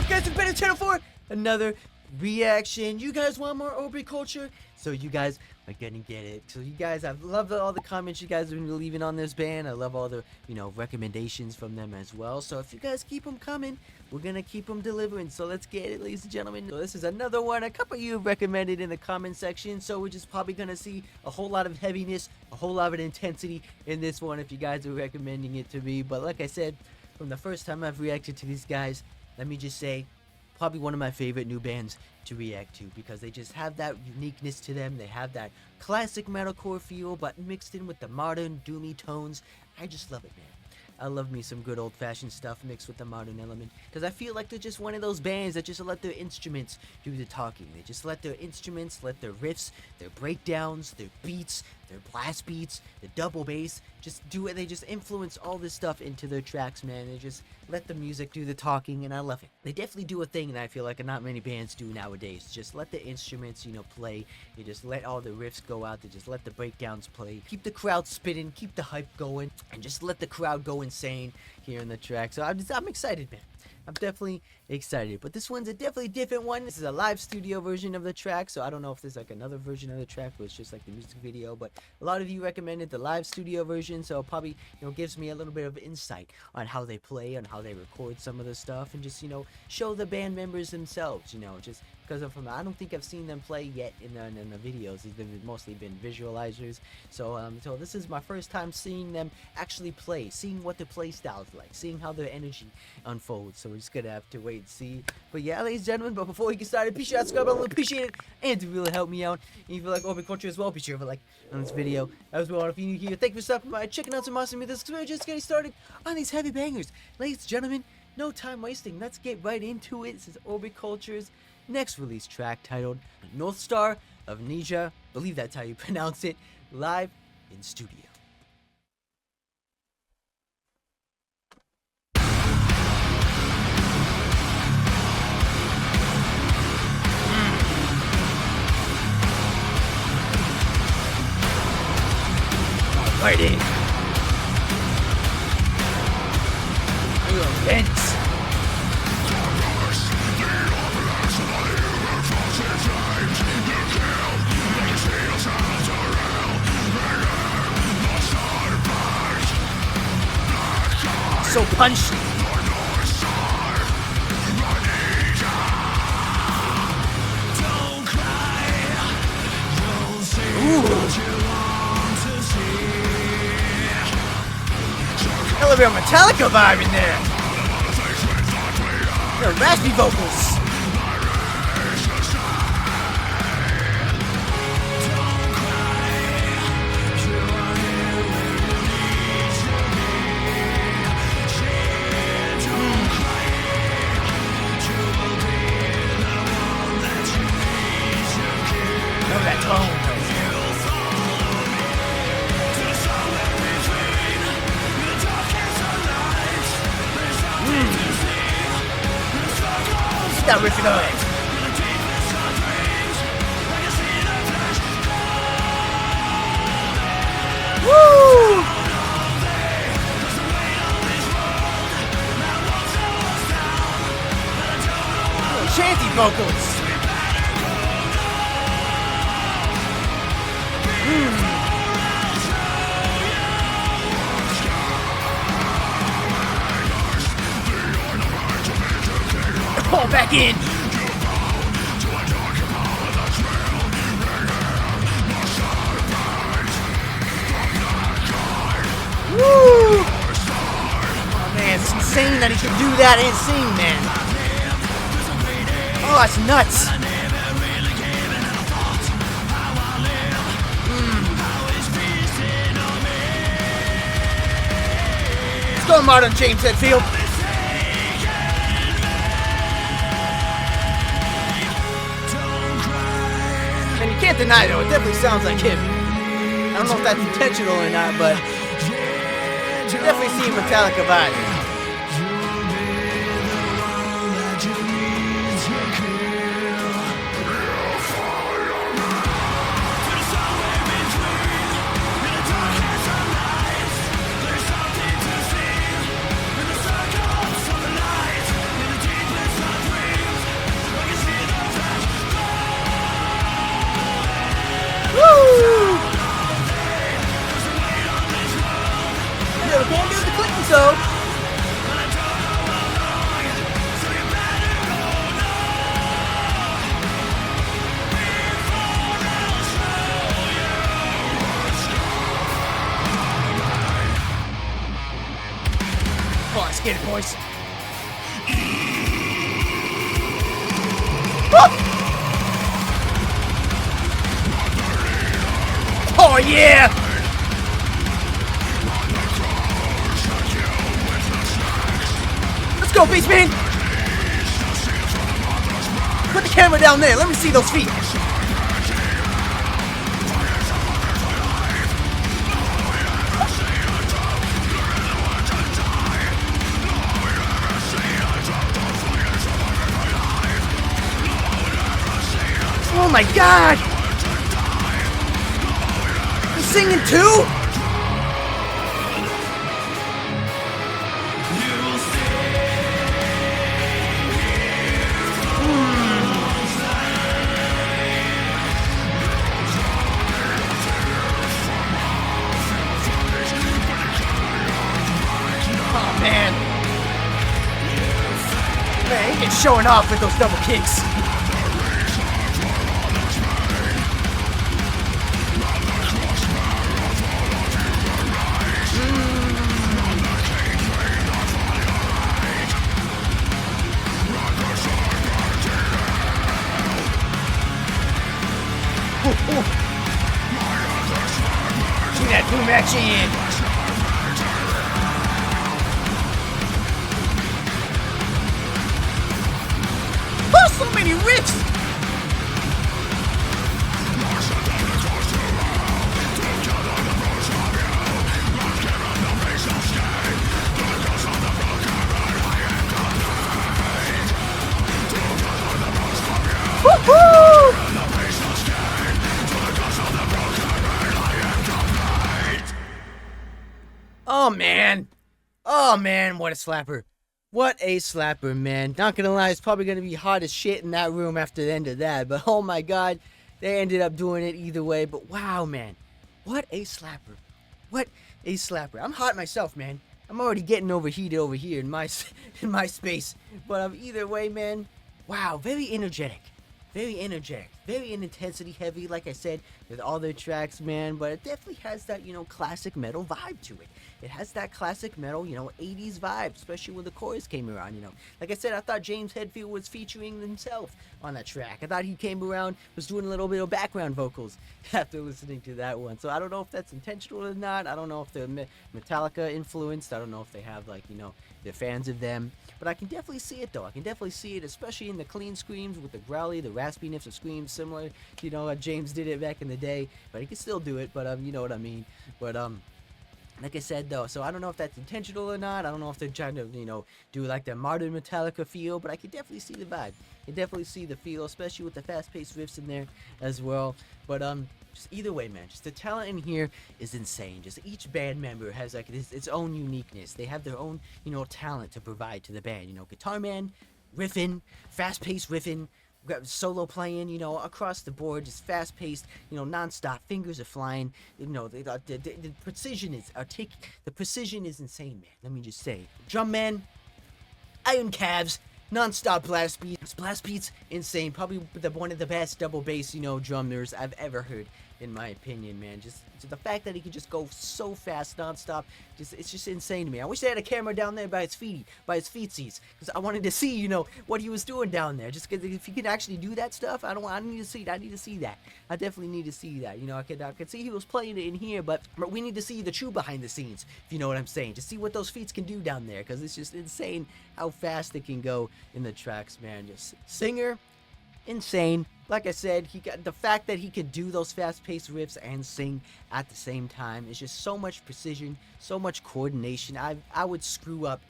guys to the channel for another reaction. You guys want more Obi culture? So you guys are gonna get it. So you guys, I've loved all the comments you guys have been leaving on this band. I love all the, recommendations from them as well. So if you guys keep them coming, we're gonna keep them delivering. So let's get it, ladies and gentlemen. So this is another one. A couple of you have recommended in the comment section. So we're just probably gonna see a whole lot of heaviness, a whole lot of intensity in this one if you guys are recommending it to me. But like I said, from the first time I've reacted to these guys, let me just say, probably one of my favorite new bands to react to, because they just have that uniqueness to them. They have that classic metalcore feel, but mixed in with the modern doomy tones. I just love it, man. I love me some good old-fashioned stuff mixed with the modern element, because I feel like they're just one of those bands that just let their instruments do the talking. They just let their instruments, let their riffs, their breakdowns, their beats, their blast beats, the double bass, just do it. They just influence all this stuff into their tracks, man. They just let the music do the talking, and I love it. They definitely do a thing that I feel like not many bands do nowadays. Just let the instruments, play. They just let all the riffs go out. They just let the breakdowns play. Keep the crowd spitting, keep the hype going, and just let the crowd go insane here in the track. So I'm excited, man. I'm definitely excited, but this one's a definitely different one. This is a live studio version of the track, so I don't know if there's like another version of the track where it's just like the music video, but a lot of you recommended the live studio version, so it probably gives me a little bit of insight on how they play, on how they record some of the stuff, and just show the band members themselves, just because I don't think I've seen them play yet in the videos. They've mostly been visualizers, so this is my first time seeing them actually play, seeing what the play style is like, seeing how their energy unfolds. So we're just gonna have to wait and see. But yeah, ladies and gentlemen, but before we get started, be sure to subscribe. I would appreciate it, and to really help me out. And if you like Obi culture as well, be sure to like on this video as well. If you're new here, thank you for stopping by, checking out some awesome videos, because we're just getting started on these heavy bangers. Ladies and gentlemen, no time wasting. Let's get right into it. This is Obi Culture's next release track, titled North Star of Nija. I believe that's how you pronounce it. Live in studio. Alrighty. You're intense. So punchy. Hell of a Metallica vibe in there. They're raspy vocals. That tone. That riff on it. Woo! Chanty vocals. Pull back in. Woo! Oh man, it's insane that he can do that and sing, man. Oh, that's nuts. Let's go, modern James Hetfield. And you can't deny though, it definitely sounds like him. I don't know if that's intentional or not, but you definitely see Metallica vibe. voice. Oh yeah! Let's go, Beastman! Put the camera down there. Let me see those feet. Oh my God! He's singing too? Oh man. Man, he gets showing off with those double kicks. Give me that boom action! Oh, so many riffs! Woohoo! Oh man! Oh man, what a slapper. What a slapper, man. Not gonna lie, it's probably gonna be hot as shit in that room after the end of that. But oh my God, they ended up doing it either way. But wow, man. What a slapper. What a slapper. I'm hot myself, man. I'm already getting overheated over here in my space. But either way, man. Wow, very energetic. Very energetic. Very intensity heavy, like I said, with all their tracks, man. But it definitely has that, classic metal vibe to it. It has that classic metal, 80s vibe, especially when the chorus came around, Like I said, I thought James Hetfield was featuring himself on that track. I thought he came around, was doing a little bit of background vocals after listening to that one. So I don't know if that's intentional or not. I don't know if they're Metallica influenced. I don't know if they have, they're fans of them. But I can definitely see it, though. I can definitely see it, especially in the clean screams with the growly, the raspiness of screams, similar, James did it back in the day. But he can still do it, but, you know what I mean. But, like I said, though, so I don't know if that's intentional or not. I don't know if they're trying to, do like the modern Metallica feel, but I can definitely see the vibe. I can definitely see the feel, especially with the fast-paced riffs in there as well. But, just either way, man, just the talent in here is insane. Just each band member has, its own uniqueness. They have their own, talent to provide to the band. Guitar man, riffing, fast-paced riffing, solo playing, across the board, just fast paced, non-stop, fingers are flying, the precision is the precision is insane, man. Let me just say, drum man, iron calves, non-stop blast beats, insane. Probably one of the best double bass, drummers I've ever heard, in my opinion, man. Just the fact that he can just go so fast, non-stop, it's just insane to me. I wish they had a camera down there by his feetsies, because I wanted to see, what he was doing down there. Just because if he could actually do that stuff, I need to see that. I definitely need to see that. I could see he was playing it in here, but we need to see the true behind the scenes, if you know what I'm saying. To see what those feet can do down there, because it's just insane how fast they can go in the tracks, man. Just singer, insane. Like I said, he got the fact that he could do those fast-paced riffs and sing at the same time is just so much precision, so much coordination. I would screw up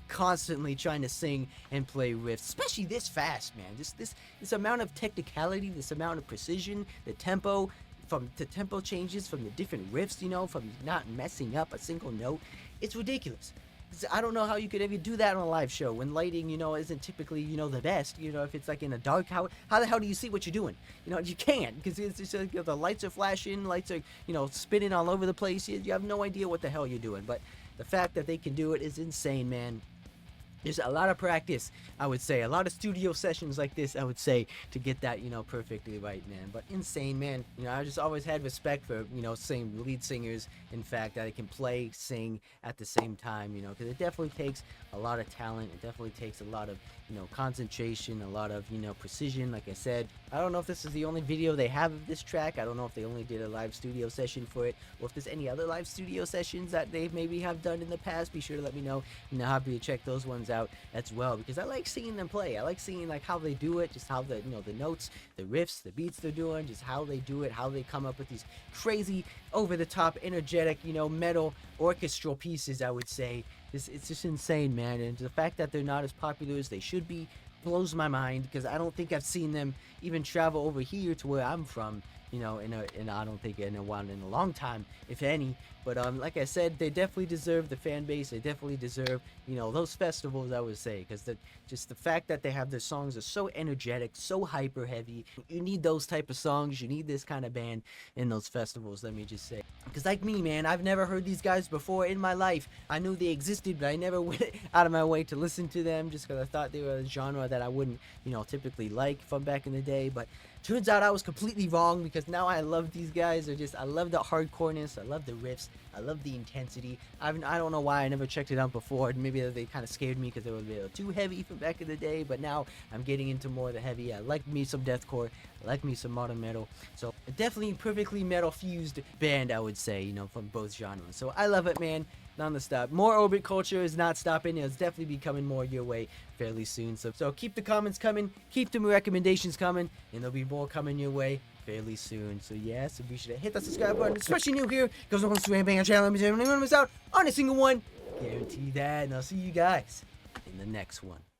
constantly trying to sing and play riffs, especially this fast, man. This amount of technicality, this amount of precision, the tempo changes from the different riffs, from not messing up a single note. It's ridiculous. I don't know how you could ever do that on a live show when lighting, isn't typically, the best. If it's like in a dark, how the hell do you see what you're doing? You can't, because it's just the lights are flashing, lights are, spinning all over the place. You have no idea what the hell you're doing. But the fact that they can do it is insane, man. there's a lot of practice, I would say, a lot of studio sessions like this, I would say, to get that, perfectly right, man. But insane, man. I just always had respect for, same lead singers, in fact, that can play, sing at the same time, because it definitely takes a lot of talent. It definitely takes a lot of, concentration, a lot of, precision. Like I said, I don't know if this is the only video they have of this track. I don't know if they only did a live studio session for it, or if there's any other live studio sessions that they maybe have done in the past. Be sure to let me know. Happy to check those ones out as well, because I like seeing them play. I like seeing like how they do it, just how the the notes, the riffs, the beats they're doing, just how they do it, how they come up with these crazy, over the top, energetic, metal orchestral pieces. I would say it's just insane, man. And the fact that they're not as popular as they should be blows my mind, because I don't think I've seen them even travel over here to where I'm from, and I don't think in a long time, if any. But like I said, they definitely deserve the fan base. They definitely deserve, those festivals, I would say, because just the fact that they have their songs are so energetic, so hyper heavy. You need those type of songs. You need this kind of band in those festivals. Let me just say, because like me, man, I've never heard these guys before in my life. I knew they existed, but I never went out of my way to listen to them, just because I thought they were a genre that I wouldn't, typically like from back in the day. But turns out I was completely wrong, because now I love these guys. I love the hardcoreness. I love the riffs. I love the intensity. I don't know why I never checked it out before. Maybe they kind of scared me because they were a little too heavy from back in the day. But now I'm getting into more of the heavy. I like me some deathcore. I like me some modern metal. So definitely perfectly metal fused band, I would say, from both genres. So I love it, man. Non-stop. More Orbit Culture is not stopping. It's definitely be coming more your way fairly soon. So keep the comments coming, keep the recommendations coming, and there'll be more coming your way fairly soon. So yeah, so be sure to hit that subscribe button, especially new here, because I'm going to bang our channel. Let me miss out on a single one. Guarantee that. And I'll see you guys in the next one.